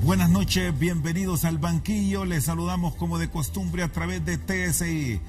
Buenas noches, bienvenidos al banquillo. Les saludamos como de costumbre a través de TSI.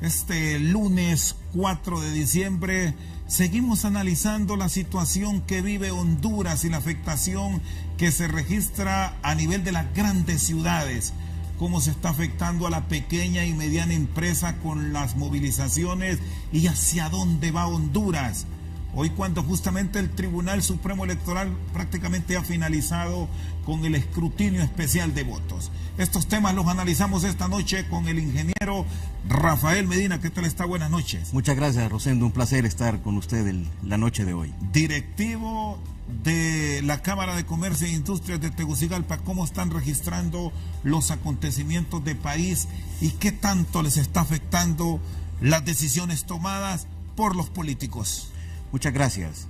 Este lunes 4 de diciembre seguimos analizando la situación que vive Honduras y la afectación que se registra a nivel de las grandes ciudades. Cómo se está afectando a la pequeña y mediana empresa con las movilizaciones y hacia dónde va Honduras. Hoy, cuando justamente el Tribunal Supremo Electoral prácticamente ha finalizado con el escrutinio especial de votos. Estos temas los analizamos esta noche con el ingeniero Rafael Medina. ¿Qué tal está? Buenas noches. Muchas gracias, Rosendo. Un placer estar con usted la noche de hoy. Directivo de la Cámara de Comercio e Industrias de Tegucigalpa, ¿cómo están registrando los acontecimientos del país y qué tanto les está afectando las decisiones tomadas por los políticos? Muchas gracias.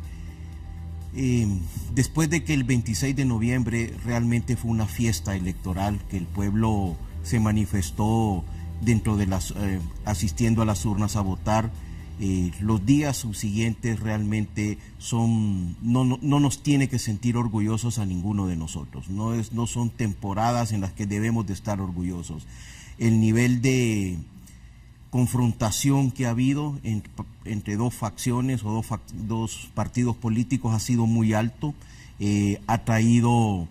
Después de que el 26 de noviembre realmente fue una fiesta electoral, que el pueblo se manifestó dentro de asistiendo a las urnas a votar, los días subsiguientes realmente no nos tiene que sentir orgullosos a ninguno de nosotros. No son temporadas en las que debemos de estar orgullosos. El nivel de confrontación que ha habido entre dos facciones o dos partidos políticos ha sido muy alto, ha traído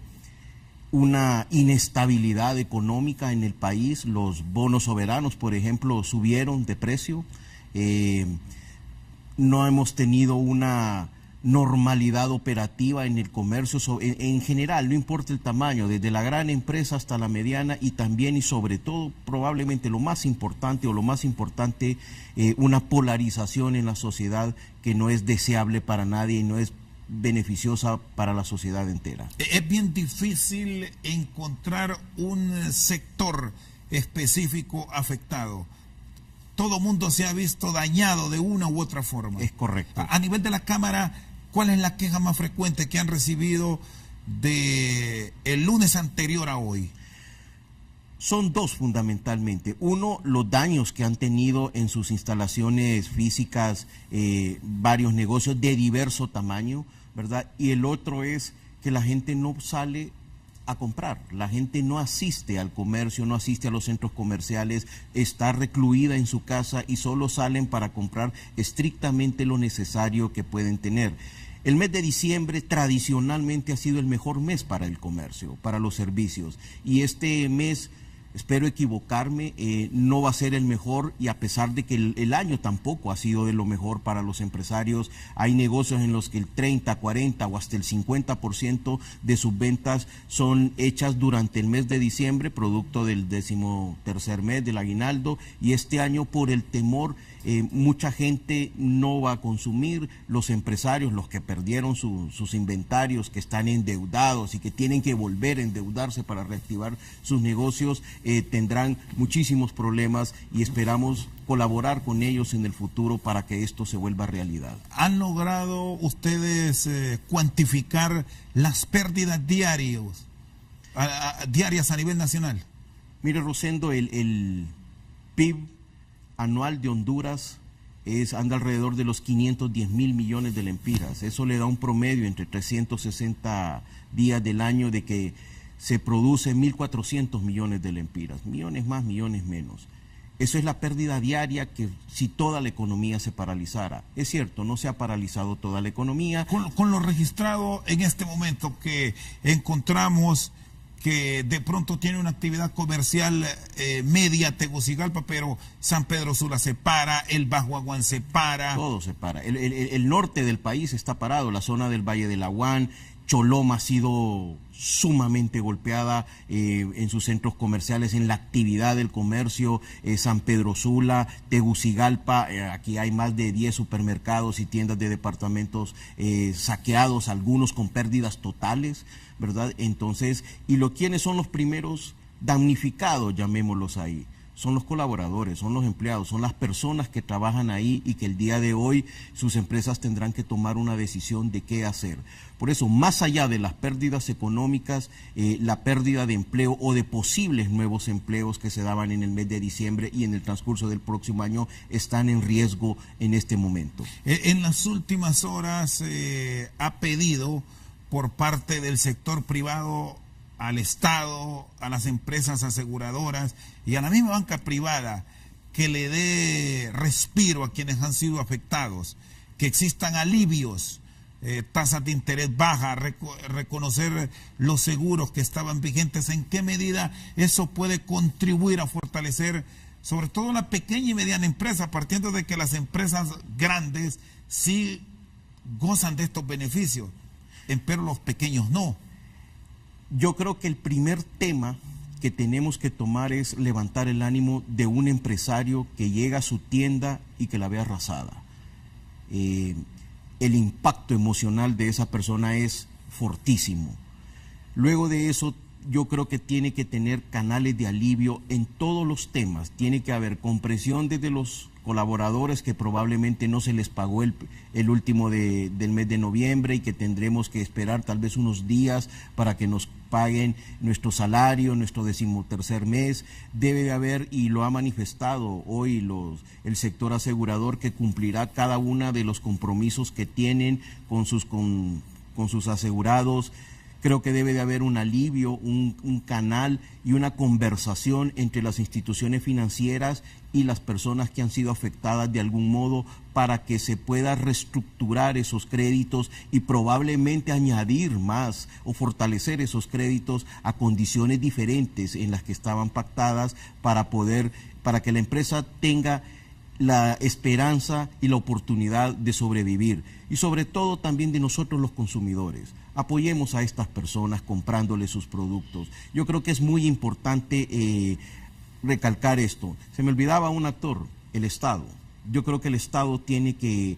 una inestabilidad económica en el país. Los bonos soberanos, por ejemplo, subieron de precio. No hemos tenido una normalidad operativa en el comercio en general, no importa el tamaño, desde la gran empresa hasta la mediana, y también y sobre todo probablemente lo más importante, una polarización en la sociedad que no es deseable para nadie y no es beneficiosa para la sociedad entera. Es bien difícil encontrar un sector específico afectado. Todo mundo se ha visto dañado de una u otra forma. Es correcto. A nivel de la Cámara, ¿cuál es la queja más frecuente que han recibido de el lunes anterior a hoy? Son dos fundamentalmente. Uno, los daños que han tenido en sus instalaciones físicas varios negocios de diverso tamaño, ¿verdad? Y el otro es que la gente no sale a comprar, la gente no asiste al comercio, no asiste a los centros comerciales, está recluida en su casa y solo salen para comprar estrictamente lo necesario que pueden tener. El mes de diciembre tradicionalmente ha sido el mejor mes para el comercio, para los servicios, y este mes, espero equivocarme, no va a ser el mejor, y a pesar de que el año tampoco ha sido de lo mejor para los empresarios. Hay negocios en los que el 30, 40 o hasta el 50% de sus ventas son hechas durante el mes de diciembre, producto del 13º mes del aguinaldo, y este año por el temor mucha gente no va a consumir. Los empresarios, los que perdieron sus inventarios, que están endeudados y que tienen que volver a endeudarse para reactivar sus negocios, tendrán muchísimos problemas, y esperamos colaborar con ellos en el futuro para que esto se vuelva realidad. ¿Han logrado ustedes cuantificar las pérdidas diarias a nivel nacional? Mire, Rosendo, el PIB anual de Honduras anda alrededor de los 510.000 millones de lempiras. Eso le da un promedio entre 360 días del año de que se produce 1.400 millones de lempiras, millones más, millones menos. Eso es la pérdida diaria que si toda la economía se paralizara. Es cierto, no se ha paralizado toda la economía. Con lo registrado en este momento, que encontramos que de pronto tiene una actividad comercial media Tegucigalpa, pero San Pedro Sula se para, el Bajo Aguán se para. Todo se para. El norte del país está parado, la zona del Valle del Aguán. Choloma ha sido sumamente golpeada en sus centros comerciales, en la actividad del comercio. San Pedro Sula, Tegucigalpa, aquí hay más de 10 supermercados y tiendas de departamentos saqueados, algunos con pérdidas totales, ¿verdad? Entonces, ¿quiénes son los primeros damnificados, llamémoslos ahí? Son los colaboradores, son los empleados, son las personas que trabajan ahí y que el día de hoy sus empresas tendrán que tomar una decisión de qué hacer. Por eso, más allá de las pérdidas económicas, la pérdida de empleo o de posibles nuevos empleos que se daban en el mes de diciembre y en el transcurso del próximo año están en riesgo en este momento. En las últimas horas ha pedido por parte del sector privado al Estado, a las empresas aseguradoras y a la misma banca privada que le dé respiro a quienes han sido afectados, que existan alivios, tasas de interés bajas, reconocer los seguros que estaban vigentes, en qué medida eso puede contribuir a fortalecer sobre todo la pequeña y mediana empresa, partiendo de que las empresas grandes sí gozan de estos beneficios, pero los pequeños no. Yo creo que el primer tema que tenemos que tomar es levantar el ánimo de un empresario que llega a su tienda y que la ve arrasada. El impacto emocional de esa persona es fortísimo. Luego de eso, yo creo que tiene que tener canales de alivio en todos los temas. Tiene que haber comprensión desde los colaboradores que probablemente no se les pagó el último del mes de noviembre y que tendremos que esperar tal vez unos días para que nos paguen nuestro salario, nuestro 13º mes. Debe de haber, y lo ha manifestado hoy el sector asegurador, que cumplirá cada uno de los compromisos que tienen con sus asegurados. Creo que debe de haber un alivio, un canal y una conversación entre las instituciones financieras y las personas que han sido afectadas de algún modo para que se pueda reestructurar esos créditos y probablemente añadir más o fortalecer esos créditos a condiciones diferentes en las que estaban pactadas para que la empresa tenga la esperanza y la oportunidad de sobrevivir. Y sobre todo también de nosotros los consumidores. Apoyemos a estas personas comprándoles sus productos. Yo creo que es muy importante recalcar esto. Se me olvidaba un actor, el Estado. Yo creo que el Estado tiene que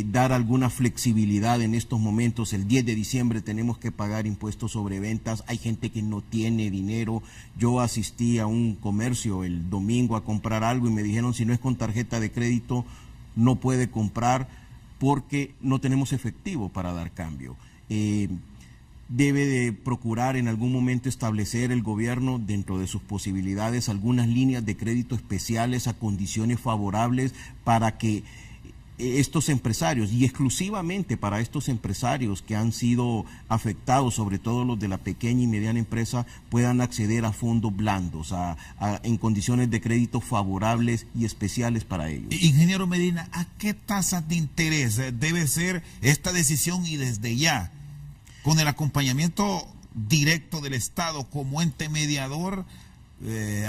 dar alguna flexibilidad en estos momentos. El 10 de diciembre tenemos que pagar impuestos sobre ventas. Hay gente que no tiene dinero. Yo asistí a un comercio el domingo a comprar algo y me dijeron, si no es con tarjeta de crédito, no puede comprar porque no tenemos efectivo para dar cambio. Debe de procurar en algún momento establecer el gobierno, dentro de sus posibilidades, algunas líneas de crédito especiales a condiciones favorables para que estos empresarios, y exclusivamente para estos empresarios que han sido afectados, sobre todo los de la pequeña y mediana empresa, puedan acceder a fondos blandos, en condiciones de crédito favorables y especiales para ellos. Ingeniero Medina, ¿a qué tasas de interés debe ser esta decisión y desde ya, con el acompañamiento directo del Estado como ente mediador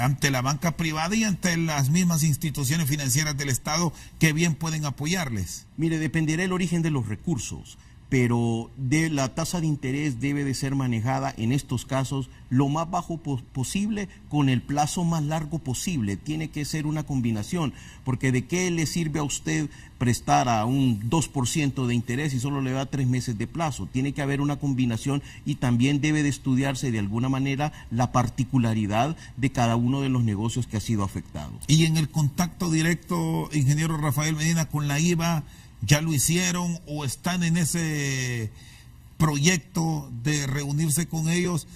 ante la banca privada y ante las mismas instituciones financieras del Estado que bien pueden apoyarles? Mire, dependerá el origen de los recursos, pero la tasa de interés debe de ser manejada en estos casos lo más bajo posible con el plazo más largo posible. Tiene que ser una combinación, porque ¿de qué le sirve a usted prestar a un 2% de interés y solo le da 3 meses de plazo? Tiene que haber una combinación y también debe de estudiarse de alguna manera la particularidad de cada uno de los negocios que ha sido afectado. Y en el contacto directo, ingeniero Rafael Medina, con la IVA, ¿ya lo hicieron o están en ese proyecto de reunirse con ellos?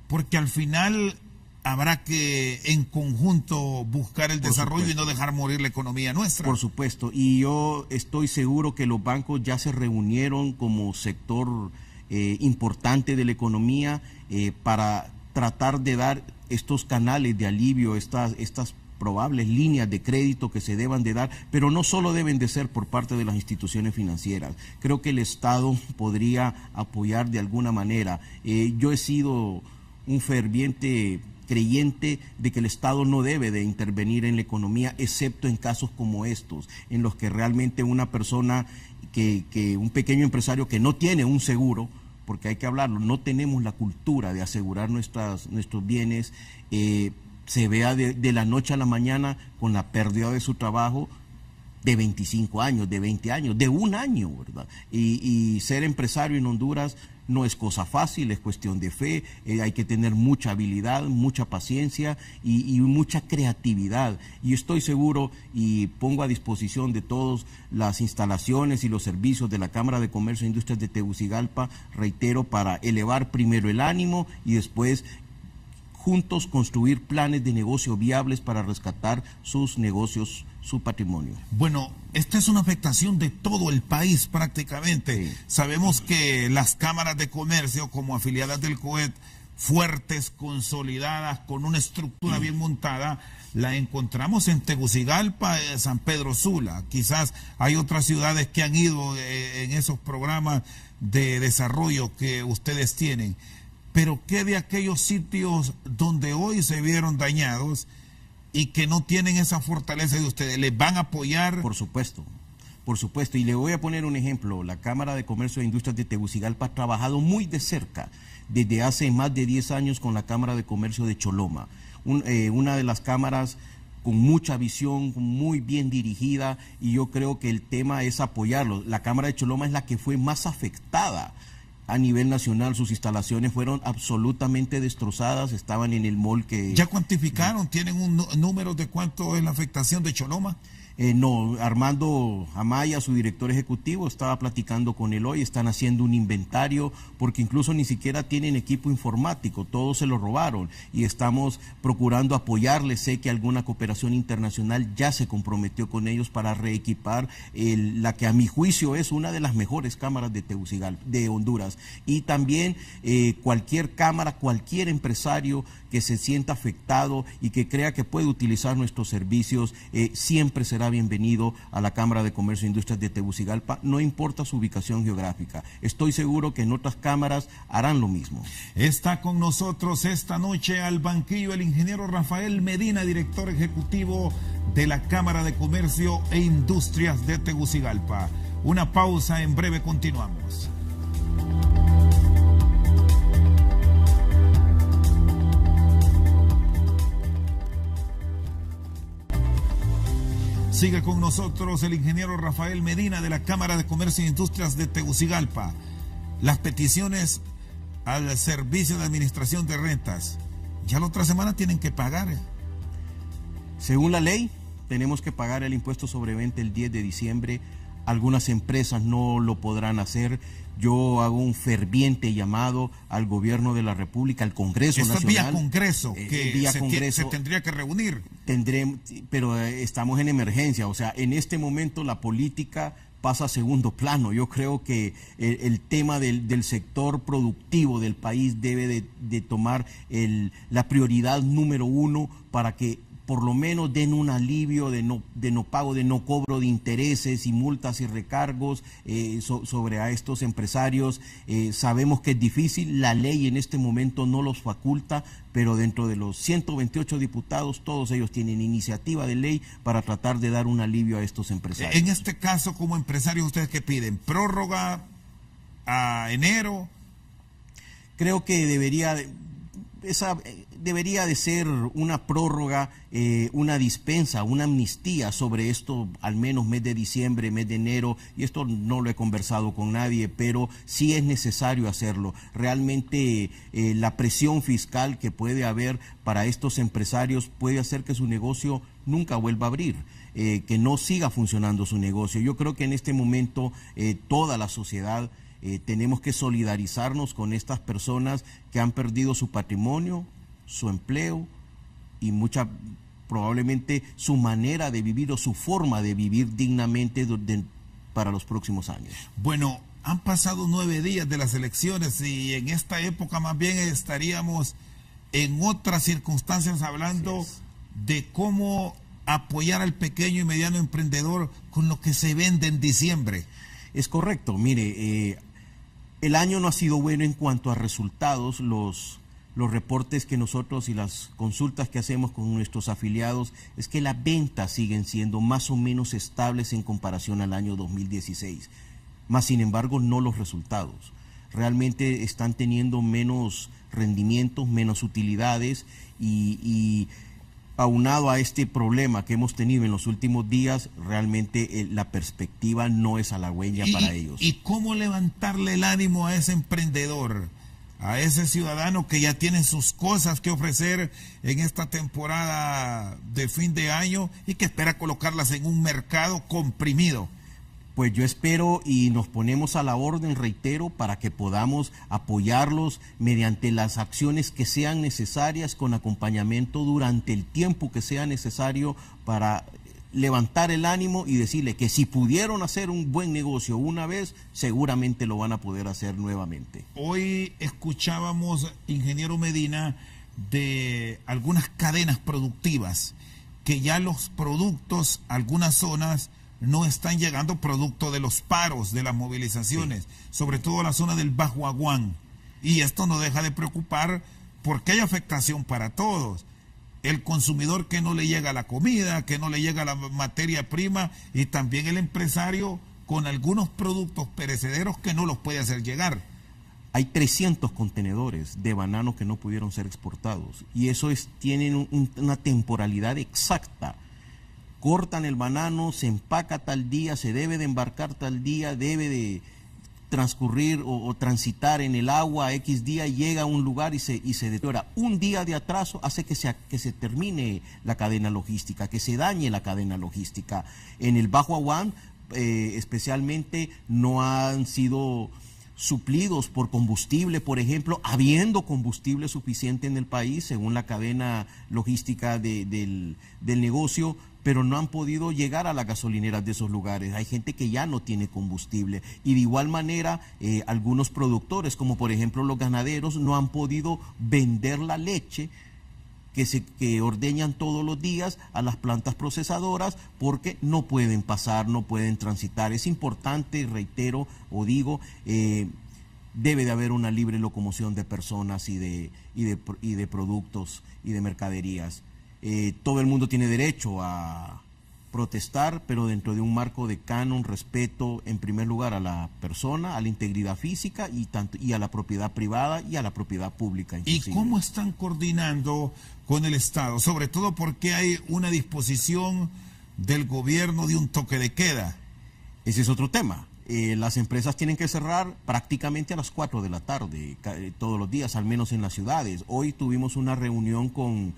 Porque al final habrá que en conjunto buscar el desarrollo y no dejar morir la economía nuestra. Por supuesto, y yo estoy seguro que los bancos ya se reunieron como sector importante de la economía para tratar de dar estos canales de alivio, estas probables líneas de crédito que se deban de dar, pero no solo deben de ser por parte de las instituciones financieras. Creo que el Estado podría apoyar de alguna manera. Yo he sido un ferviente creyente de que el Estado no debe de intervenir en la economía, excepto en casos como estos, en los que realmente una persona, un pequeño empresario que no tiene un seguro, porque hay que hablarlo, no tenemos la cultura de asegurar nuestros bienes, se vea de la noche a la mañana con la pérdida de su trabajo de 25 años, de 20 años, de un año, ¿verdad? Y ser empresario en Honduras no es cosa fácil, es cuestión de fe, hay que tener mucha habilidad, mucha paciencia y mucha creatividad. Y estoy seguro y pongo a disposición de todos las instalaciones y los servicios de la Cámara de Comercio e Industrias de Tegucigalpa, reitero, para elevar primero el ánimo y después juntos construir planes de negocio viables para rescatar sus negocios, su patrimonio. Bueno, esta es una afectación de todo el país prácticamente. Sí. Sabemos que las cámaras de comercio como afiliadas del COET fuertes, consolidadas, con una estructura bien montada, la encontramos en Tegucigalpa, San Pedro Sula. Quizás hay otras ciudades que han ido en esos programas de desarrollo que ustedes tienen. Pero ¿qué de aquellos sitios donde hoy se vieron dañados y que no tienen esa fortaleza de ustedes? ¿Les van a apoyar? Por supuesto. Y le voy a poner un ejemplo. La Cámara de Comercio e Industrias de Tegucigalpa ha trabajado muy de cerca desde hace más de 10 años con la Cámara de Comercio de Choloma. Una de las cámaras con mucha visión, muy bien dirigida, y yo creo que el tema es apoyarlo. La Cámara de Choloma es la que fue más afectada a nivel nacional. Sus instalaciones fueron absolutamente destrozadas, estaban en el mall que... ¿Ya cuantificaron? ¿Tienen un número de cuánto es la afectación de Choloma? No, Armando Amaya, su director ejecutivo, estaba platicando con él hoy, están haciendo un inventario porque incluso ni siquiera tienen equipo informático, todo se lo robaron y estamos procurando apoyarles. Sé que alguna cooperación internacional ya se comprometió con ellos para reequipar la que a mi juicio es una de las mejores cámaras de Tegucigalpa, de Honduras. Y también cualquier cámara, cualquier empresario que se sienta afectado y que crea que puede utilizar nuestros servicios, siempre será bienvenido a la Cámara de Comercio e Industrias de Tegucigalpa, no importa su ubicación geográfica. Estoy seguro que en otras cámaras harán lo mismo. Está con nosotros esta noche al banquillo el ingeniero Rafael Medina, director ejecutivo de la Cámara de Comercio e Industrias de Tegucigalpa. Una pausa, en breve continuamos. Sigue con nosotros el ingeniero Rafael Medina de la Cámara de Comercio e Industrias de Tegucigalpa. Las peticiones al Servicio de Administración de Rentas, ya la otra semana tienen que pagar. Según la ley, tenemos que pagar el impuesto sobre venta el 10 de diciembre. Algunas empresas no lo podrán hacer. Yo hago un ferviente llamado al gobierno de la República, al Congreso Nacional. Esto es vía Congreso, que se tendría que reunir. Pero estamos en emergencia, o sea, en este momento la política pasa a segundo plano. Yo creo que el tema del sector productivo del país debe de tomar la prioridad número uno para que por lo menos den un alivio de no pago, de no cobro de intereses y multas y recargos sobre a estos empresarios. Sabemos que es difícil, la ley en este momento no los faculta, pero dentro de los 128 diputados, todos ellos tienen iniciativa de ley para tratar de dar un alivio a estos empresarios. En este caso, como empresarios, ¿ustedes qué piden? ¿Prórroga a enero? Creo que debería de ser una prórroga, una dispensa, una amnistía sobre esto, al menos mes de diciembre, mes de enero, y esto no lo he conversado con nadie, pero sí es necesario hacerlo. Realmente la presión fiscal que puede haber para estos empresarios puede hacer que su negocio nunca vuelva a abrir, que no siga funcionando su negocio. Yo creo que en este momento toda la sociedad tenemos que solidarizarnos con estas personas que han perdido su patrimonio, su empleo y probablemente su manera de vivir o su forma de vivir dignamente para los próximos años. Bueno, han pasado 9 días de las elecciones y en esta época más bien estaríamos en otras circunstancias hablando de cómo apoyar al pequeño y mediano emprendedor con lo que se vende en diciembre. Es correcto, mire, el año no ha sido bueno en cuanto a resultados. Los reportes que nosotros y las consultas que hacemos con nuestros afiliados es que las ventas siguen siendo más o menos estables en comparación al año 2016. Más sin embargo, no los resultados. Realmente están teniendo menos rendimientos, menos utilidades y aunado a este problema que hemos tenido en los últimos días, realmente la perspectiva no es halagüeña para ellos. ¿Y cómo levantarle el ánimo a ese emprendedor, a ese ciudadano que ya tiene sus cosas que ofrecer en esta temporada de fin de año y que espera colocarlas en un mercado comprimido? Pues yo espero y nos ponemos a la orden, reitero, para que podamos apoyarlos mediante las acciones que sean necesarias, con acompañamiento durante el tiempo que sea necesario para levantar el ánimo y decirle que si pudieron hacer un buen negocio una vez, seguramente lo van a poder hacer nuevamente. Hoy escuchábamos, ingeniero Medina, de algunas cadenas productivas, que ya los productos, algunas zonas, no están llegando producto de los paros, de las movilizaciones, sí, sobre todo la zona del Bajo Aguán. Y esto no deja de preocupar porque hay afectación para todos. El consumidor que no le llega la comida, que no le llega la materia prima, y también el empresario con algunos productos perecederos que no los puede hacer llegar. Hay 300 contenedores de banano que no pudieron ser exportados y eso tienen una temporalidad exacta. Cortan el banano, se empaca tal día, se debe de embarcar tal día, debe de transcurrir o transitar en el agua X día, llega a un lugar y se deteriora. Un día de atraso hace que se termine la cadena logística, que se dañe la cadena logística. En el Bajo Aguán, especialmente, no han sido suplidos por combustible, por ejemplo, habiendo combustible suficiente en el país, según la cadena logística del negocio, pero no han podido llegar a las gasolineras de esos lugares. Hay gente que ya no tiene combustible. Y de igual manera, algunos productores, como por ejemplo los ganaderos, no han podido vender la leche que ordeñan todos los días a las plantas procesadoras porque no pueden pasar, no pueden transitar. Es importante, reitero o digo, debe de haber una libre locomoción de personas y de productos y de mercaderías. Todo el mundo tiene derecho a protestar, pero dentro de un marco de canon, respeto en primer lugar a la persona, a la integridad física y a la propiedad privada y a la propiedad pública. Inclusive. ¿Y cómo están coordinando con el Estado? Sobre todo porque hay una disposición del gobierno de un toque de queda. Ese es otro tema. Las empresas tienen que cerrar prácticamente a las 4 de la tarde, todos los días, al menos en las ciudades. Hoy tuvimos una reunión con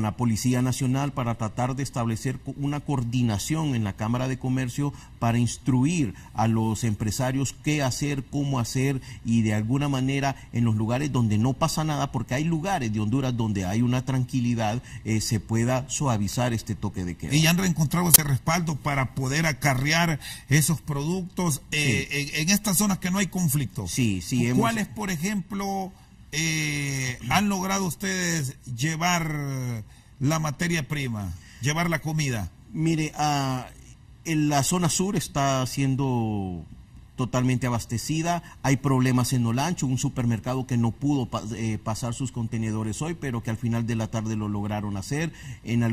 la Policía Nacional para tratar de establecer una coordinación en la Cámara de Comercio para instruir a los empresarios qué hacer, cómo hacer y de alguna manera en los lugares donde no pasa nada, porque hay lugares de Honduras donde hay una tranquilidad, se pueda suavizar este toque de queda. ¿Y han reencontrado ese respaldo para poder acarrear esos productos Sí. en estas zonas que no hay conflicto? Sí, sí. ¿Cuáles, por ejemplo, han logrado ustedes llevar la materia prima, llevar la comida? Mire, en la zona sur está siendo totalmente abastecida. Hay problemas en Olancho, un supermercado que no pudo pasar sus contenedores hoy, pero que al final de la tarde lo lograron hacer. En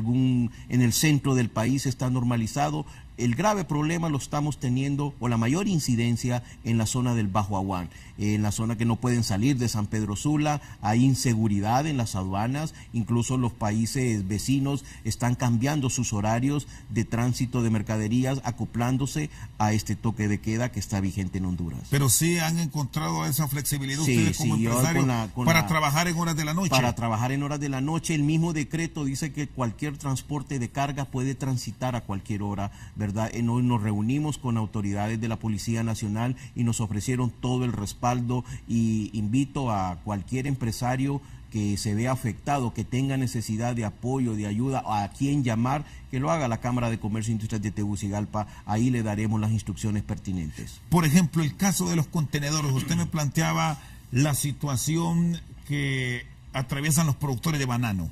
el centro del país está normalizado. El grave problema lo estamos teniendo, o la mayor incidencia, en la zona del Bajo Aguán, en la zona que no pueden salir de San Pedro Sula. Hay inseguridad en las aduanas, incluso los países vecinos están cambiando sus horarios de tránsito de mercaderías, acoplándose a este toque de queda que está vigente en Honduras. Pero sí han encontrado esa flexibilidad Sí, ustedes como sí, empresarios para trabajar en horas de la noche. Para trabajar en horas de la noche. El mismo decreto dice que cualquier transporte de carga puede transitar a cualquier hora, ¿verdad? Hoy nos reunimos con autoridades de la Policía Nacional y nos ofrecieron todo el respaldo, y invito a cualquier empresario que se vea afectado, que tenga necesidad de apoyo, de ayuda, a quien llamar, que lo haga la Cámara de Comercio e Industrias de Tegucigalpa. Ahí le daremos las instrucciones pertinentes. Por ejemplo, el caso de los contenedores. Usted me planteaba la situación que atraviesan los productores de banano.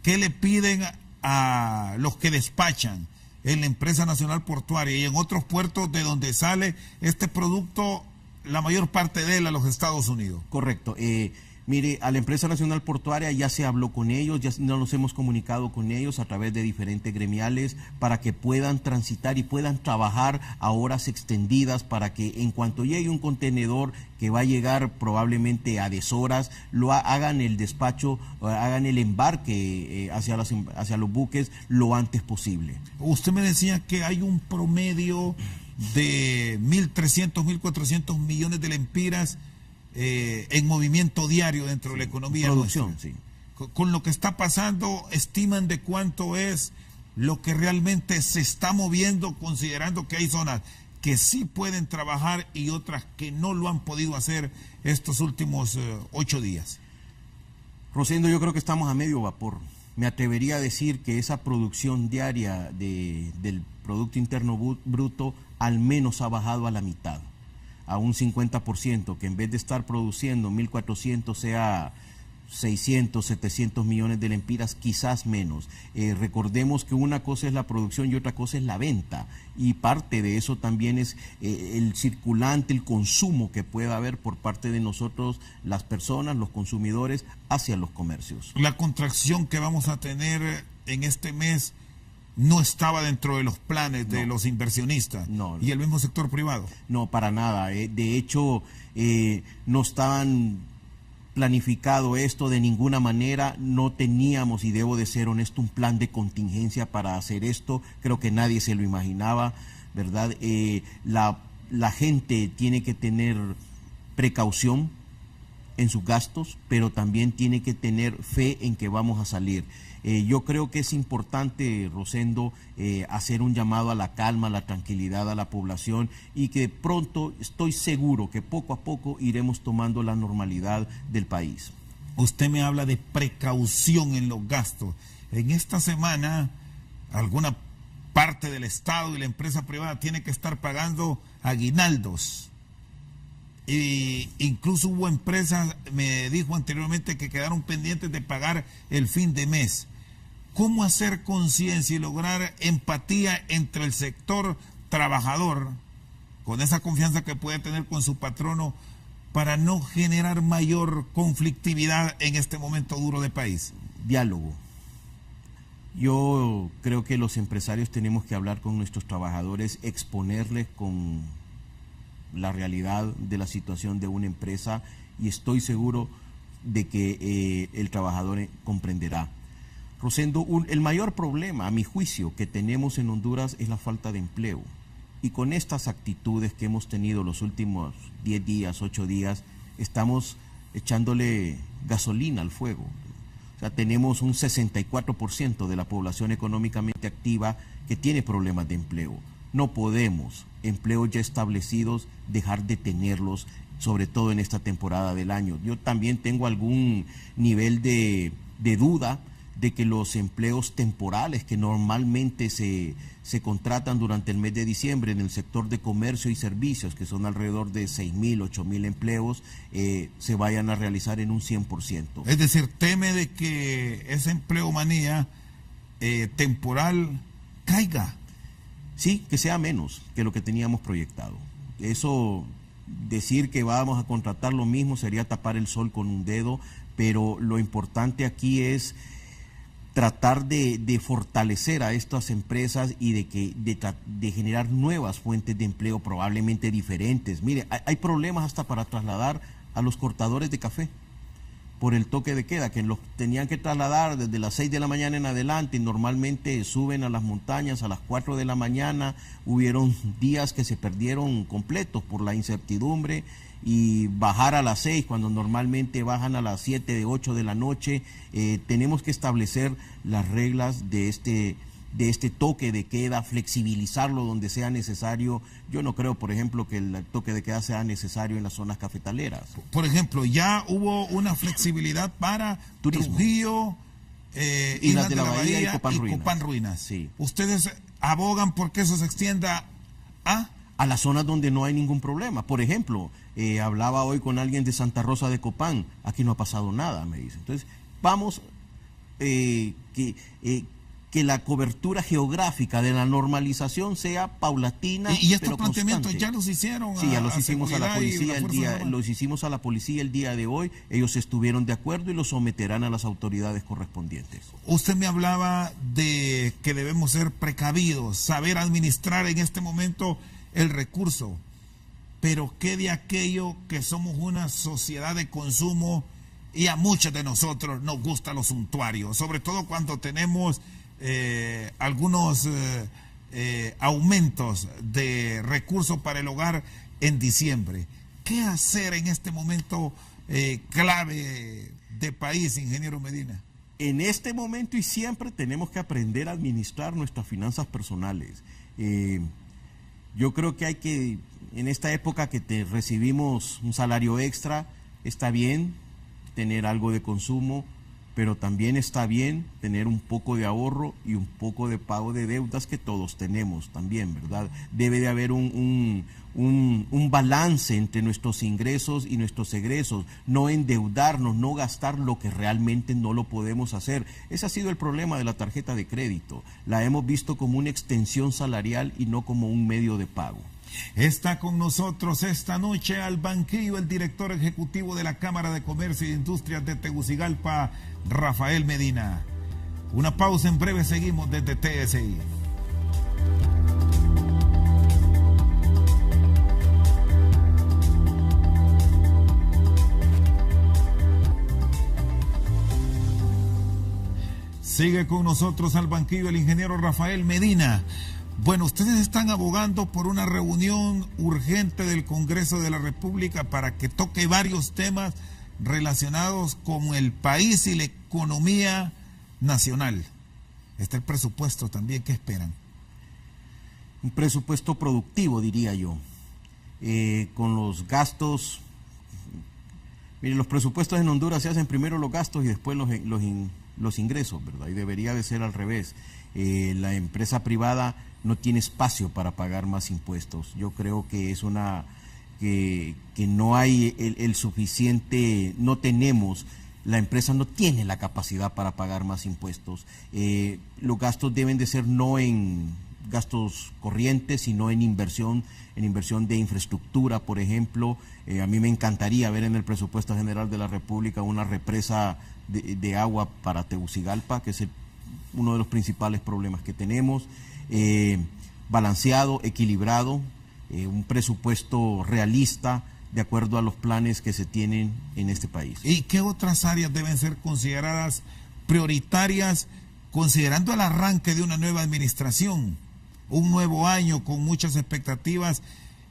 ¿Qué le piden a los que despachan en la empresa nacional portuaria y en otros puertos de donde sale este producto, la mayor parte de él, a los Estados Unidos? Correcto. Mire, a la empresa nacional portuaria ya se habló con ellos, ya nos hemos comunicado con ellos a través de diferentes gremiales para que puedan transitar y puedan trabajar a horas extendidas, para que en cuanto llegue un contenedor que va a llegar probablemente a deshoras, hagan el despacho, hagan el embarque hacia los buques lo antes posible. Usted me decía que hay un promedio de 1.300, 1.400 millones de lempiras en movimiento diario dentro de la economía producción, nuestra. sí. Con lo que está pasando, ¿estiman de cuánto es lo que realmente se está moviendo, considerando que hay zonas que sí pueden trabajar y otras que no lo han podido hacer estos últimos 8 días? Rosendo, yo creo que estamos a medio vapor. me atrevería a decir que esa producción diaria del Producto Interno Bruto al menos ha bajado a la mitad, a un 50%, que en vez de estar produciendo 1.400 sea 600, 700 millones de lempiras, quizás menos. Recordemos que una cosa es la producción y otra cosa es la venta, y parte de eso también es el circulante, el consumo que pueda haber por parte de nosotros, las personas, los consumidores, hacia los comercios. La contracción que vamos a tener en este mes no estaba dentro de los planes de los inversionistas y el mismo sector privado. No, para nada. De hecho, no estaban planificado esto de ninguna manera, no teníamos, y debo de ser honesto, un plan de contingencia para hacer esto. Creo que nadie se lo imaginaba, ¿verdad? La gente tiene que tener precaución en sus gastos, pero también tiene que tener fe en que vamos a salir. Yo creo que es importante, Rosendo, hacer un llamado a la calma, a la tranquilidad a la población, y que pronto, estoy seguro que poco a poco iremos tomando la normalidad del país. Usted me habla de precaución en los gastos. En esta semana, alguna parte del Estado y la empresa privada tiene que estar pagando aguinaldos. Y incluso hubo empresas, me dijo anteriormente, que quedaron pendientes de pagar el fin de mes. ¿Cómo hacer conciencia y lograr empatía entre el sector trabajador, con esa confianza que puede tener con su patrono, para no generar mayor conflictividad en este momento duro del país? Diálogo. Yo creo que los empresarios tenemos que hablar con nuestros trabajadores, exponerles con la realidad de la situación de una empresa, y estoy seguro de que el trabajador comprenderá. Rosendo, el mayor problema, a mi juicio, que tenemos en Honduras es la falta de empleo. Y con estas actitudes que hemos tenido los últimos 10 días, 8 días, estamos echándole gasolina al fuego. O sea, tenemos un 64% de la población económicamente activa que tiene problemas de empleo. No podemos, empleos ya establecidos, dejar de tenerlos, sobre todo en esta temporada del año. Yo también tengo algún nivel de duda de que los empleos temporales que normalmente se contratan durante el mes de diciembre en el sector de comercio y servicios, que son alrededor de 6.000, 8.000 empleos, se vayan a realizar en un 100%. Es decir, teme de que esa empleomanía temporal caiga. Sí, que sea menos que lo que teníamos proyectado. Eso, decir que vamos a contratar lo mismo sería tapar el sol con un dedo, pero lo importante aquí es tratar de fortalecer a estas empresas y de generar nuevas fuentes de empleo probablemente diferentes. Mire, hay problemas hasta para trasladar a los cortadores de café por el toque de queda, que los tenían que trasladar desde las 6 de la mañana en adelante, y normalmente suben a las montañas a las 4 de la mañana. Hubieron días que se perdieron completos por la incertidumbre, y bajar a las 6 cuando normalmente bajan a las 7, de 8 de la noche. Tenemos que establecer las reglas de este toque de queda, flexibilizarlo donde sea necesario. Yo no creo, por ejemplo, que el toque de queda sea necesario en las zonas cafetaleras. Por ejemplo, ya hubo una flexibilidad para turismo, Trujillo, Islas de la Bahía y Copán Ruinas. Sí. ¿Ustedes abogan porque eso se extienda a las zonas donde no hay ningún problema? Por ejemplo, hablaba hoy con alguien de Santa Rosa de Copán. Aquí no ha pasado nada, me dice. Entonces, vamos, que la cobertura geográfica de la normalización sea paulatina. Y estos pero planteamientos constante. Ya los hicieron. Sí, ya los hicimos a la policía los hicimos a la policía el día de hoy. Ellos estuvieron de acuerdo y lo someterán a las autoridades correspondientes. Usted me hablaba de que debemos ser precavidos, saber administrar en este momento el recurso. Pero ¿qué de aquello que somos una sociedad de consumo y a muchos de nosotros nos gusta lo suntuario? Sobre todo cuando tenemos algunos aumentos de recursos para el hogar en diciembre. ¿Qué hacer en este momento clave de país, ingeniero Medina? En este momento y siempre tenemos que aprender a administrar nuestras finanzas personales. Yo creo que hay que, en esta época que recibimos un salario extra, está bien tener algo de consumo, pero también está bien tener un poco de ahorro y un poco de pago de deudas que todos tenemos también, ¿verdad? Debe de haber un balance entre nuestros ingresos y nuestros egresos, no endeudarnos, no gastar lo que realmente no lo podemos hacer. Ese ha sido el problema de la tarjeta de crédito. La hemos visto como una extensión salarial y no como un medio de pago. Está con nosotros esta noche al banquillo el director ejecutivo de la Cámara de Comercio e Industrias de Tegucigalpa, Rafael Medina. Una pausa, en breve seguimos desde TSI. Sigue con nosotros al banquillo el ingeniero Rafael Medina. Bueno, ustedes están abogando por una reunión urgente del Congreso de la República para que toque varios temas relacionados con el país y la economía nacional. Está el presupuesto también, ¿qué esperan? Un presupuesto productivo, diría yo, con los gastos. Miren, los presupuestos en Honduras se hacen primero los gastos y después los ingresos, ¿verdad? Y debería de ser al revés. La empresa privada no tiene espacio para pagar más impuestos. Yo creo que es que no hay el suficiente, no tenemos, la empresa no tiene la capacidad para pagar más impuestos. Los gastos deben de ser no en gastos corrientes, sino en inversión de infraestructura, por ejemplo. A mí me encantaría ver en el presupuesto general de la República una represa de agua para Tegucigalpa, que es uno de los principales problemas que tenemos. Balanceado, equilibrado, un presupuesto realista de acuerdo a los planes que se tienen en este país. ¿Y qué otras áreas deben ser consideradas prioritarias, considerando el arranque de una nueva administración, un nuevo año con muchas expectativas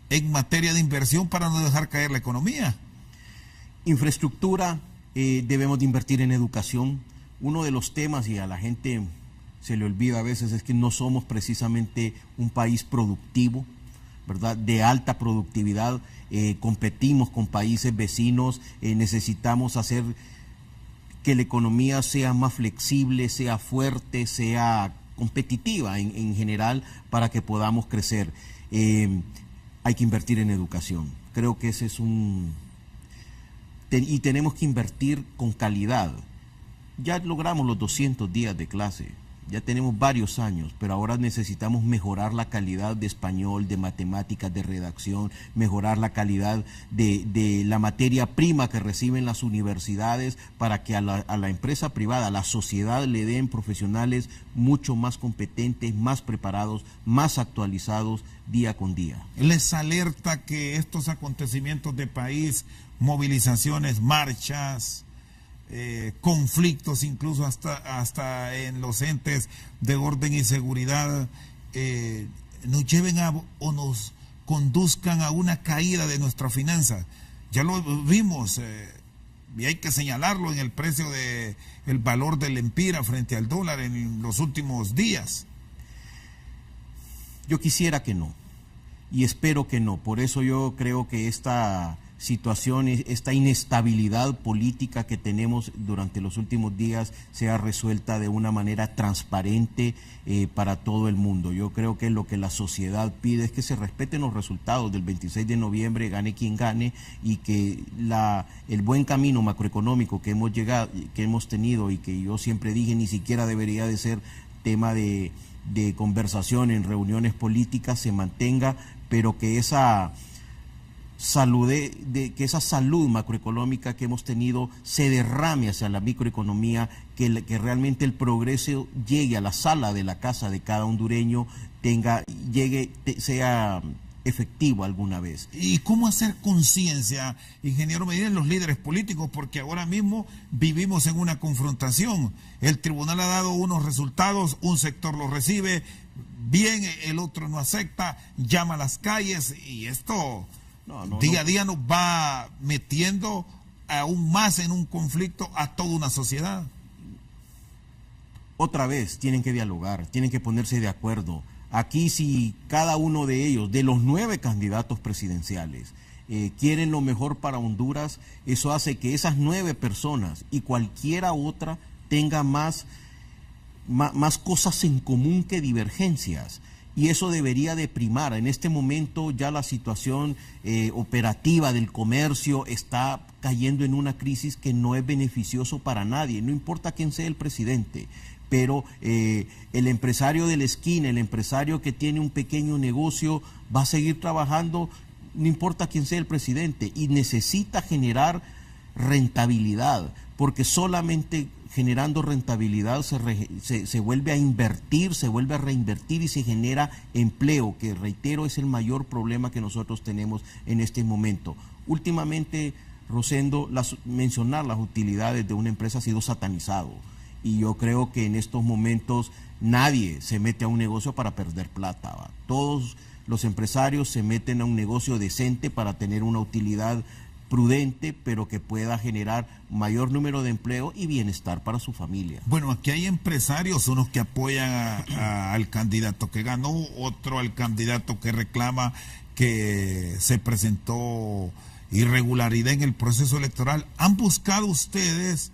en materia de inversión para no dejar caer la economía? Infraestructura, debemos de invertir en educación. Uno de los temas, y a la gente se le olvida a veces, es que no somos precisamente un país productivo, ¿verdad? De alta productividad. Competimos con países vecinos, necesitamos hacer que la economía sea más flexible, sea fuerte, sea competitiva en general para que podamos crecer. Hay que invertir en educación. Creo que ese es y tenemos que invertir con calidad. Ya logramos los 200 días de clase, ya tenemos varios años, pero ahora necesitamos mejorar la calidad de español, de matemáticas, de redacción, mejorar la calidad de la materia prima que reciben las universidades para que a la empresa privada, a la sociedad, le den profesionales mucho más competentes, más preparados, más actualizados día con día. ¿Les alerta que estos acontecimientos de país, movilizaciones, marchas, conflictos, incluso hasta en los entes de orden y seguridad, nos lleven o nos conduzcan a una caída de nuestra finanza? Ya lo vimos, y hay que señalarlo, en el precio el valor del empira frente al dólar en los últimos días. Yo quisiera que no, y espero que no. Por eso yo creo que esta situación, esta inestabilidad política que tenemos durante los últimos días sea resuelta de una manera transparente para todo el mundo. Yo creo que lo que la sociedad pide es que se respeten los resultados del 26 de noviembre, gane quien gane, y que el buen camino macroeconómico que hemos tenido y que yo siempre dije ni siquiera debería de ser tema de conversación en reuniones políticas se mantenga, pero que esa que esa salud macroeconómica que hemos tenido se derrame hacia la microeconomía, que realmente el progreso llegue a la sala de la casa de cada hondureño, sea efectivo alguna vez. ¿Y cómo hacer conciencia, ingeniero Medina, en los líderes políticos? Porque ahora mismo vivimos en una confrontación. El tribunal ha dado unos resultados, un sector los recibe bien, el otro no acepta, llama a las calles, y esto día a día nos va metiendo aún más en un conflicto a toda una sociedad. Otra vez tienen que dialogar, tienen que ponerse de acuerdo. Aquí, si cada uno de ellos, de los 9 candidatos presidenciales, quieren lo mejor para Honduras, eso hace que esas 9 personas y cualquiera otra tenga más cosas en común que divergencias. Y eso debería de primar. En este momento ya la situación operativa del comercio está cayendo en una crisis que no es beneficioso para nadie, no importa quién sea el presidente. Pero el empresario de la esquina, el empresario que tiene un pequeño negocio, va a seguir trabajando, no importa quién sea el presidente, y necesita generar rentabilidad, porque solamente generando rentabilidad se vuelve a invertir, se vuelve a reinvertir y se genera empleo, que reitero es el mayor problema que nosotros tenemos en este momento. Últimamente, Rosendo, mencionar las utilidades de una empresa ha sido satanizado, y yo creo que en estos momentos nadie se mete a un negocio para perder plata, ¿va? Todos los empresarios se meten a un negocio decente para tener una utilidad prudente, pero que pueda generar mayor número de empleo y bienestar para su familia. Bueno, aquí hay empresarios, unos que apoyan al candidato que ganó, otro al candidato que reclama que se presentó irregularidad en el proceso electoral. ¿Han buscado ustedes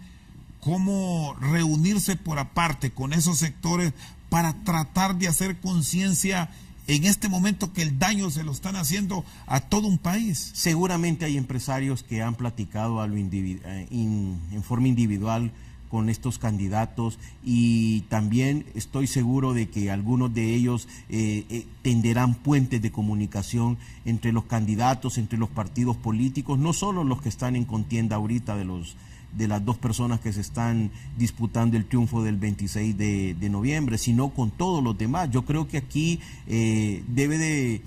cómo reunirse por aparte con esos sectores para tratar de hacer conciencia en este momento que el daño se lo están haciendo a todo un país? Seguramente hay empresarios que han platicado en forma individual con estos candidatos, y también estoy seguro de que algunos de ellos tenderán puentes de comunicación entre los candidatos, entre los partidos políticos, no solo los que están en contienda ahorita de las dos personas que se están disputando el triunfo del 26 de noviembre, sino con todos los demás. Yo creo que aquí debe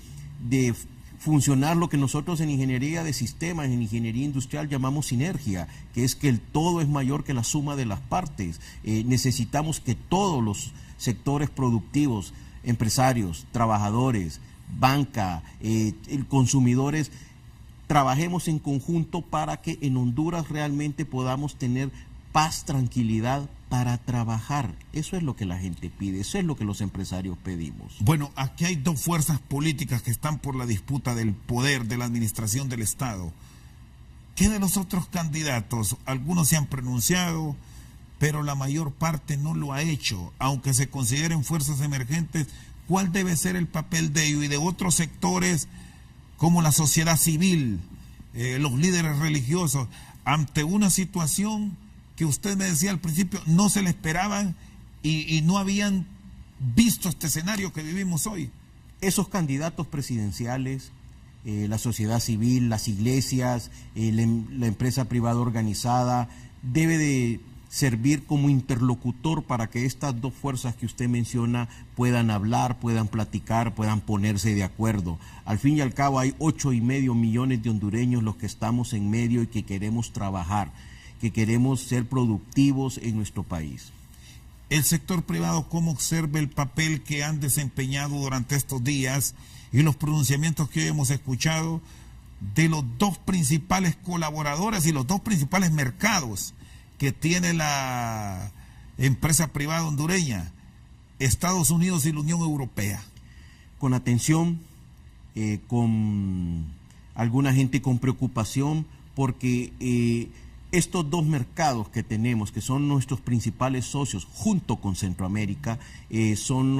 de funcionar lo que nosotros en ingeniería de sistemas, en ingeniería industrial llamamos sinergia, que es que el todo es mayor que la suma de las partes. Necesitamos que todos los sectores productivos, empresarios, trabajadores, banca, consumidores, trabajemos en conjunto para que en Honduras realmente podamos tener paz, tranquilidad para trabajar. Eso es lo que la gente pide, eso es lo que los empresarios pedimos. Bueno, aquí hay dos fuerzas políticas que están por la disputa del poder, de la administración del Estado. ¿Qué de los otros candidatos? Algunos se han pronunciado, pero la mayor parte no lo ha hecho, aunque se consideren fuerzas emergentes. ¿Cuál debe ser el papel de ellos y de otros sectores como la sociedad civil, los líderes religiosos, ante una situación que usted me decía al principio no se le esperaban y no habían visto este escenario que vivimos hoy? Esos candidatos presidenciales, la sociedad civil, las iglesias, la empresa privada organizada, debe de servir como interlocutor para que estas dos fuerzas que usted menciona puedan hablar, puedan platicar, puedan ponerse de acuerdo. Al fin y al cabo hay 8,5 millones de hondureños los que estamos en medio y que queremos trabajar, que queremos ser productivos en nuestro país. El sector privado, ¿cómo observa el papel que han desempeñado durante estos días y los pronunciamientos que hoy hemos escuchado de los dos principales colaboradores y los dos principales mercados que tiene la empresa privada hondureña, Estados Unidos y la Unión Europea? Con atención, con alguna gente con preocupación, porque estos dos mercados que tenemos, que son nuestros principales socios, junto con Centroamérica, son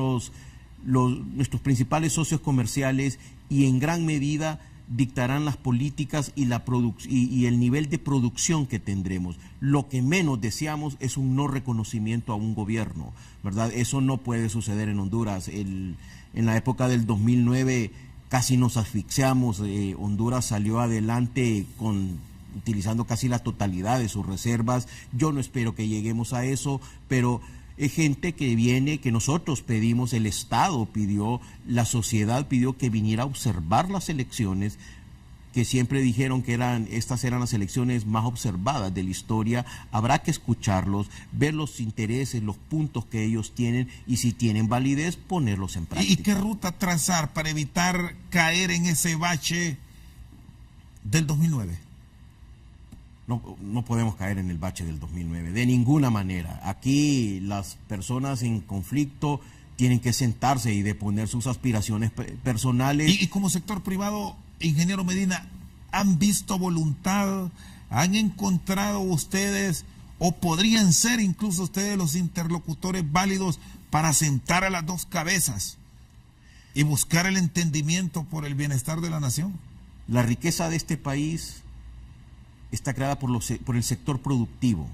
nuestros principales socios comerciales, y en gran medida dictarán las políticas y el nivel de producción que tendremos. Lo que menos deseamos es un no reconocimiento a un gobierno, ¿verdad? Eso no puede suceder en Honduras. En la época del 2009 casi nos asfixiamos. Honduras salió adelante utilizando casi la totalidad de sus reservas. Yo no espero que lleguemos a eso, pero es gente que viene, que nosotros pedimos, el Estado pidió, la sociedad pidió que viniera a observar las elecciones, que siempre dijeron que estas eran las elecciones más observadas de la historia. Habrá que escucharlos, ver los intereses, los puntos que ellos tienen, y si tienen validez, ponerlos en práctica. ¿Y qué ruta trazar para evitar caer en ese bache del 2009? No podemos caer en el bache del 2009, de ninguna manera. Aquí las personas en conflicto tienen que sentarse y deponer sus aspiraciones personales. Y como sector privado, ingeniero Medina, ¿han visto voluntad? ¿Han encontrado ustedes ¿O podrían ser incluso ustedes los interlocutores válidos para sentar a las dos cabezas y buscar el entendimiento por el bienestar de la nación? La riqueza de este país está creada por el sector productivo,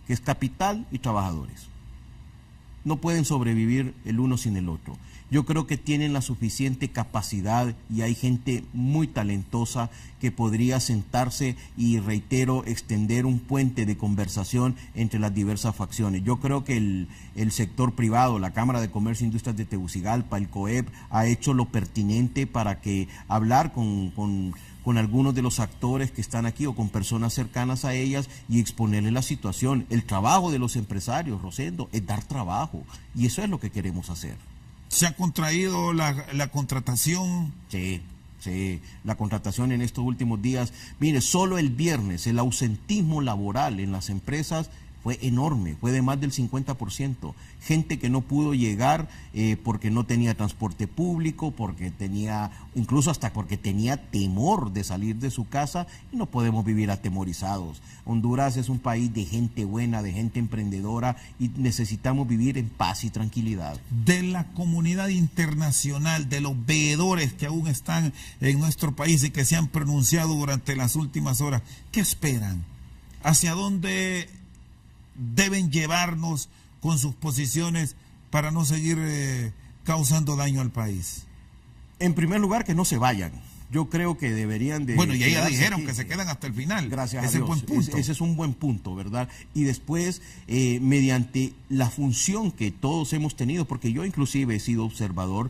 que es capital y trabajadores. No pueden sobrevivir el uno sin el otro. Yo creo que tienen la suficiente capacidad y hay gente muy talentosa que podría sentarse y, reitero, extender un puente de conversación entre las diversas facciones. Yo creo que el sector privado, la Cámara de Comercio e Industrias de Tegucigalpa, el COEP, ha hecho lo pertinente para que hablar con algunos de los actores que están aquí o con personas cercanas a ellas y exponerles la situación. El trabajo de los empresarios, Rosendo, es dar trabajo y eso es lo que queremos hacer. ¿Se ha contraído la contratación? Sí, la contratación en estos últimos días. Mire, solo el viernes el ausentismo laboral en las empresas fue enorme, fue de más del 50%. Gente que no pudo llegar porque no tenía transporte público, incluso hasta porque tenía temor de salir de su casa, y no podemos vivir atemorizados. Honduras es un país de gente buena, de gente emprendedora, y necesitamos vivir en paz y tranquilidad. De la comunidad internacional, de los veedores que aún están en nuestro país y que se han pronunciado durante las últimas horas, ¿qué esperan? ¿Hacia dónde deben llevarnos con sus posiciones para no seguir causando daño al país? En primer lugar, que no se vayan. Yo creo que deberían de... Bueno, y ya dijeron que se quedan hasta el final. Gracias a Dios. Buen punto. Ese es un buen punto, ¿verdad? Y después, mediante la función que todos hemos tenido, porque yo inclusive he sido observador,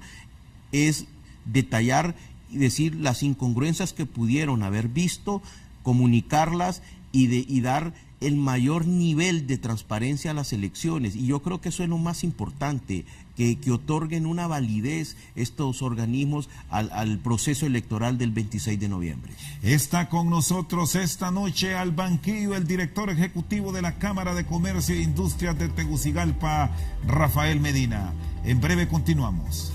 es detallar y decir las incongruencias que pudieron haber visto, comunicarlas y dar el mayor nivel de transparencia a las elecciones. Y yo creo que eso es lo más importante, que otorguen una validez estos organismos al proceso electoral del 26 de noviembre. Está con nosotros esta noche al banquillo el director ejecutivo de la Cámara de Comercio e Industrias de Tegucigalpa, Rafael Medina. En breve continuamos.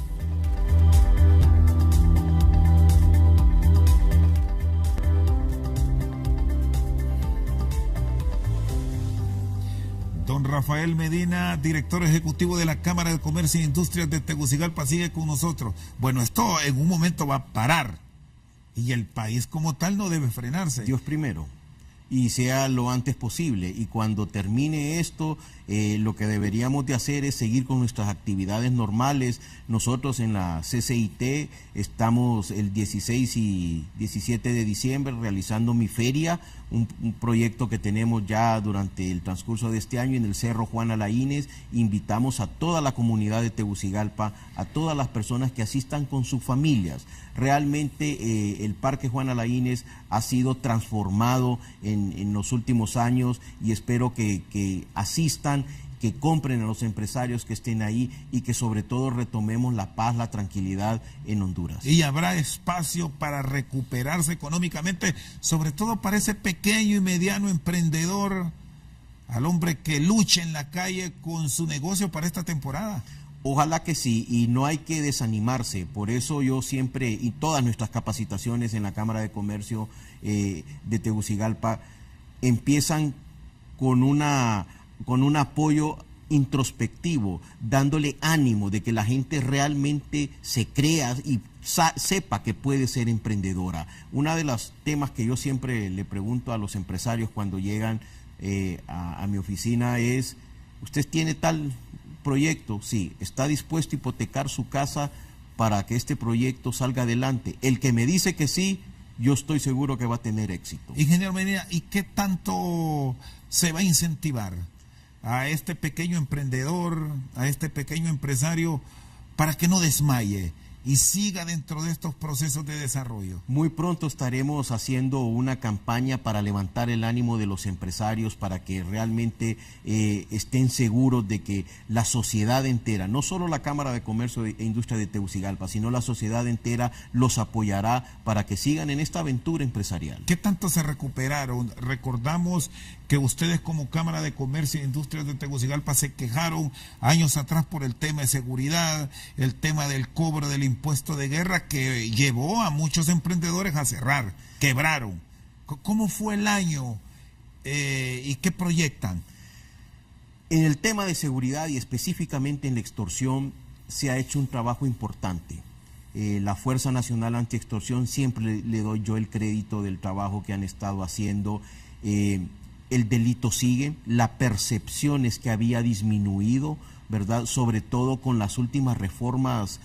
Don Rafael Medina, director ejecutivo de la Cámara de Comercio e Industrias de Tegucigalpa, sigue con nosotros. Bueno, esto en un momento va a parar y el país como tal no debe frenarse. Dios primero, y sea lo antes posible. Y cuando termine esto, lo que deberíamos de hacer es seguir con nuestras actividades normales. Nosotros en la CCIT estamos el 16 y 17 de diciembre realizando mi feria, un proyecto que tenemos ya durante el transcurso de este año en el Cerro Juana Laínez. Invitamos a toda la comunidad de Tegucigalpa, a todas las personas que asistan con sus familias. Realmente el Parque Juana Laínez ha sido transformado en los últimos años y espero que asistan, que compren a los empresarios que estén ahí y que sobre todo retomemos la paz, la tranquilidad en Honduras. Y habrá espacio para recuperarse económicamente, sobre todo para ese pequeño y mediano emprendedor, al hombre que luche en la calle con su negocio para esta temporada. Ojalá que sí, y no hay que desanimarse. Por eso yo siempre, y todas nuestras capacitaciones en la Cámara de Comercio de Tegucigalpa empiezan con un apoyo introspectivo, dándole ánimo de que la gente realmente se crea y sepa que puede ser emprendedora. Uno de los temas que yo siempre le pregunto a los empresarios cuando llegan a mi oficina es: ¿usted tiene tal proyecto? Sí. ¿Está dispuesto a hipotecar su casa para que este proyecto salga adelante? El que me dice que sí, yo estoy seguro que va a tener éxito. Ingeniero Medina, ¿y qué tanto se va a incentivar a este pequeño emprendedor, a este pequeño empresario, para que no desmaye y siga dentro de estos procesos de desarrollo? Muy pronto estaremos haciendo una campaña para levantar el ánimo de los empresarios, para que realmente estén seguros de que la sociedad entera, no solo la Cámara de Comercio e Industria de Tegucigalpa, sino la sociedad entera los apoyará para que sigan en esta aventura empresarial. ¿Qué tanto se recuperaron? Recordamos que ustedes como Cámara de Comercio e Industrias de Tegucigalpa se quejaron años atrás por el tema de seguridad, el tema del cobro del impuesto de guerra, que llevó a muchos emprendedores a cerrar, quebraron. ¿Cómo fue el año y qué proyectan? En el tema de seguridad y específicamente en la extorsión se ha hecho un trabajo importante. La Fuerza Nacional Antiextorsión, siempre le doy yo el crédito del trabajo que han estado haciendo. El delito sigue, la percepción es que había disminuido, ¿verdad? Sobre todo con las últimas reformas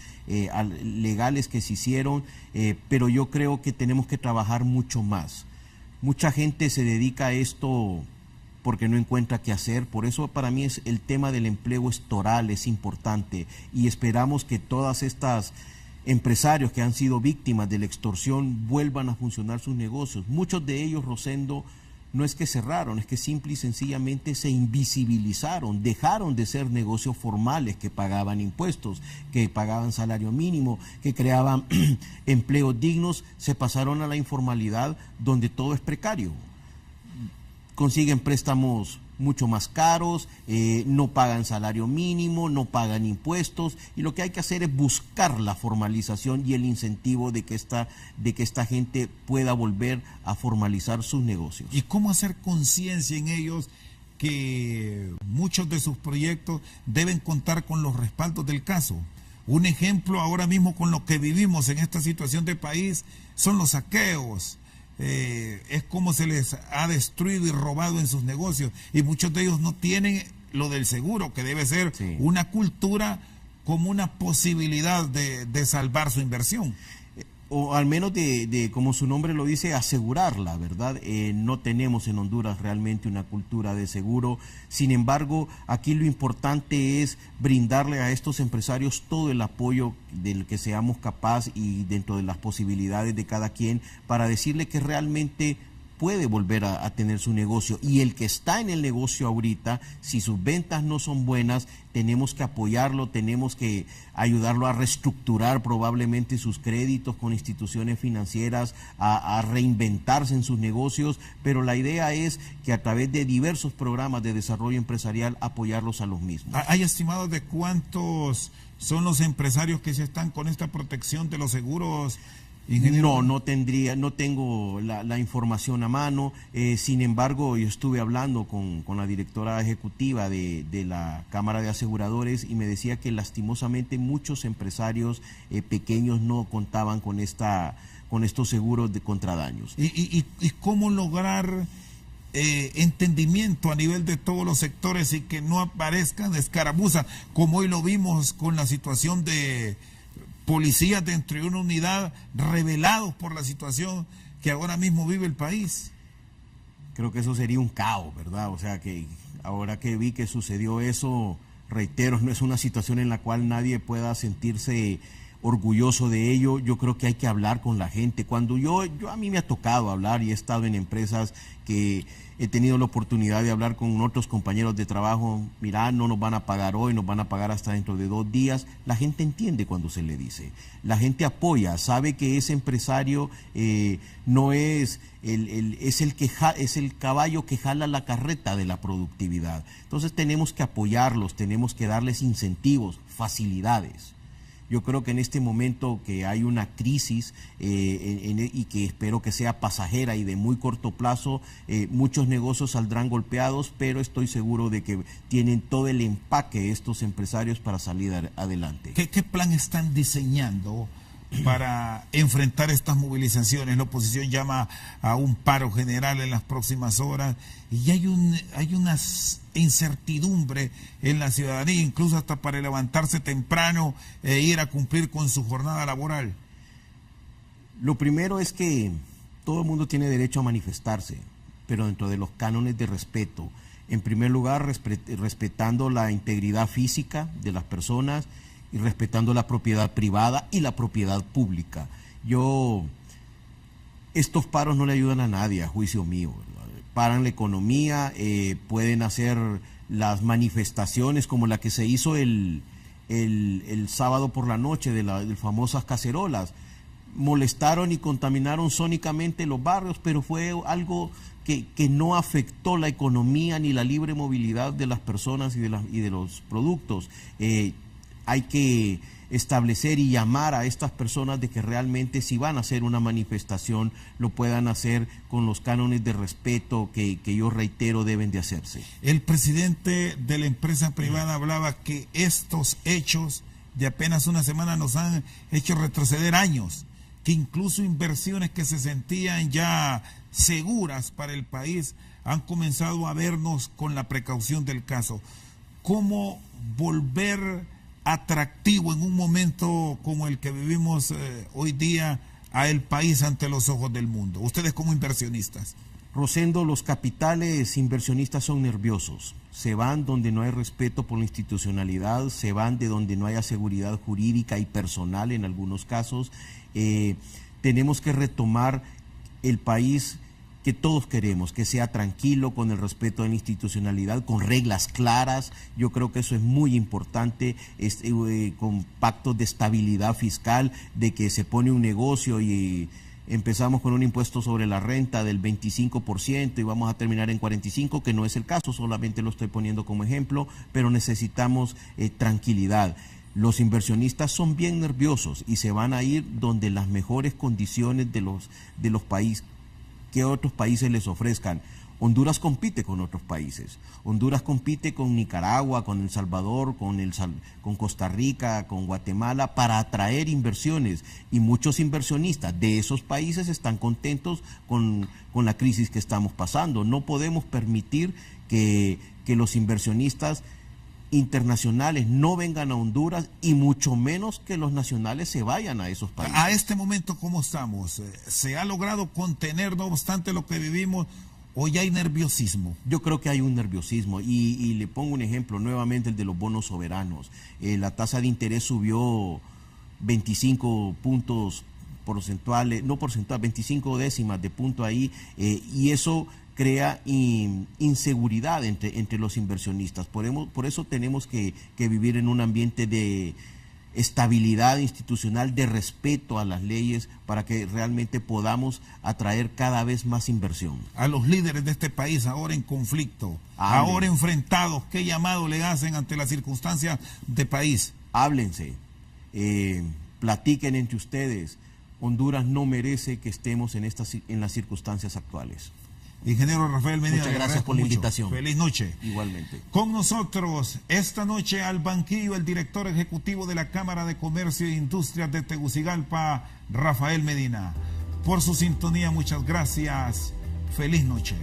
legales que se hicieron, pero yo creo que tenemos que trabajar mucho más. Mucha gente se dedica a esto porque no encuentra qué hacer. Por eso para mí el tema del empleo estoral es importante, y esperamos que todas estas empresarios que han sido víctimas de la extorsión vuelvan a funcionar sus negocios. Muchos de ellos, Rosendo, no es que cerraron, es que simple y sencillamente se invisibilizaron, dejaron de ser negocios formales que pagaban impuestos, que pagaban salario mínimo, que creaban empleos dignos, se pasaron a la informalidad donde todo es precario. Consiguen préstamos mucho más caros, no pagan salario mínimo, no pagan impuestos, y lo que hay que hacer es buscar la formalización y el incentivo de que esta gente pueda volver a formalizar sus negocios. ¿Y cómo hacer conciencia en ellos que muchos de sus proyectos deben contar con los respaldos del caso? Un ejemplo ahora mismo con lo que vivimos en esta situación de país son los saqueos. Es como se les ha destruido y robado en sus negocios, y muchos de ellos no tienen lo del seguro, que debe ser una cultura como una posibilidad de salvar su inversión. O al menos como su nombre lo dice, asegurarla, ¿verdad? No tenemos en Honduras realmente una cultura de seguro. Sin embargo, aquí lo importante es brindarle a estos empresarios todo el apoyo del que seamos capaces y dentro de las posibilidades de cada quien, para decirle que realmente puede volver a tener su negocio. Y el que está en el negocio ahorita, si sus ventas no son buenas, tenemos que apoyarlo, tenemos que ayudarlo a reestructurar probablemente sus créditos con instituciones financieras, a reinventarse en sus negocios, pero la idea es que a través de diversos programas de desarrollo empresarial apoyarlos a los mismos. ¿Hay estimados de cuántos son los empresarios que ya están con esta protección de los seguros? No, no tengo la información a mano. Sin embargo, yo estuve hablando con la directora ejecutiva de la Cámara de Aseguradores, y me decía que lastimosamente muchos empresarios pequeños no contaban con estos seguros contra daños. ¿Y cómo lograr entendimiento a nivel de todos los sectores y que no aparezcan escaramuzas, como hoy lo vimos con la situación de policías dentro de una unidad rebelados por la situación que ahora mismo vive el país? Creo que eso sería un caos, ¿verdad? O sea, que ahora que vi que sucedió eso, reitero, no es una situación en la cual nadie pueda sentirse orgulloso de ello. Yo creo que hay que hablar con la gente. Cuando a mí me ha tocado hablar y he estado en empresas que he tenido la oportunidad de hablar con otros compañeros de trabajo. Mira, no nos van a pagar hoy, nos van a pagar hasta dentro de 2 días. La gente entiende cuando se le dice. La gente apoya, sabe que ese empresario no es es el caballo que jala la carreta de la productividad. Entonces tenemos que apoyarlos, tenemos que darles incentivos, facilidades. Yo creo que en este momento que hay una crisis y que espero que sea pasajera y de muy corto plazo, muchos negocios saldrán golpeados, pero estoy seguro de que tienen todo el empaque estos empresarios para salir adelante. ¿Qué plan están diseñando para enfrentar estas movilizaciones? La oposición llama a un paro general en las próximas horas y hay una incertidumbre en la ciudadanía, incluso hasta para levantarse temprano e ir a cumplir con su jornada laboral. Lo primero es que todo el mundo tiene derecho a manifestarse, pero dentro de los cánones de respeto. En primer lugar, respetando la integridad física de las personas y respetando la propiedad privada y la propiedad pública. Estos paros no le ayudan a nadie, a juicio mío, ¿verdad? Paran la economía, pueden hacer las manifestaciones como la que se hizo el sábado por la noche de famosas cacerolas. Molestaron y contaminaron sónicamente los barrios, pero fue algo que no afectó la economía ni la libre movilidad de las personas y de los productos. hay que establecer y llamar a estas personas de que realmente si van a hacer una manifestación lo puedan hacer con los cánones de respeto que yo reitero deben de hacerse. El presidente de la empresa privada hablaba que estos hechos de apenas una semana nos han hecho retroceder años, que incluso inversiones que se sentían ya seguras para el país han comenzado a vernos con la precaución del caso. ¿Cómo volver atractivo en un momento como el que vivimos hoy día a el país ante los ojos del mundo? Ustedes como inversionistas. Rosendo, los capitales inversionistas son nerviosos. Se van donde no hay respeto por la institucionalidad, se van de donde no haya seguridad jurídica y personal en algunos casos. Tenemos que retomar el país que todos queremos, que sea tranquilo, con el respeto a la institucionalidad, con reglas claras. Yo creo que eso es muy importante, con pactos de estabilidad fiscal, de que se pone un negocio y empezamos con un impuesto sobre la renta del 25% y vamos a terminar en 45%, que no es el caso, solamente lo estoy poniendo como ejemplo, pero necesitamos tranquilidad. Los inversionistas son bien nerviosos y se van a ir donde las mejores condiciones de los países, que otros países les ofrezcan. Honduras compite con otros países. Honduras compite con Nicaragua, con El Salvador, con Costa Rica, con Guatemala, para atraer inversiones. Y muchos inversionistas de esos países están contentos con la crisis que estamos pasando. No podemos permitir que los inversionistas internacionales no vengan a Honduras y mucho menos que los nacionales se vayan a esos países. A este momento, ¿cómo estamos? ¿Se ha logrado contener, no obstante lo que vivimos, o ya hay nerviosismo? Yo creo que hay un nerviosismo y le pongo un ejemplo nuevamente, el de los bonos soberanos. La tasa de interés subió 25 puntos porcentuales, no porcentuales, 25 décimas de punto ahí, y eso crea inseguridad entre los inversionistas. Por eso tenemos que vivir en un ambiente de estabilidad institucional, de respeto a las leyes, para que realmente podamos atraer cada vez más inversión. A los líderes de este país, ahora en conflicto, ahora enfrentados, ¿qué llamado le hacen ante las circunstancias de país? Háblense, platiquen entre ustedes. Honduras no merece que estemos en las circunstancias actuales. Ingeniero Rafael Medina, muchas gracias por la invitación. Feliz noche. Igualmente. Con nosotros esta noche al banquillo el director ejecutivo de la Cámara de Comercio e Industrias de Tegucigalpa, Rafael Medina. Por su sintonía, muchas gracias. Feliz noche.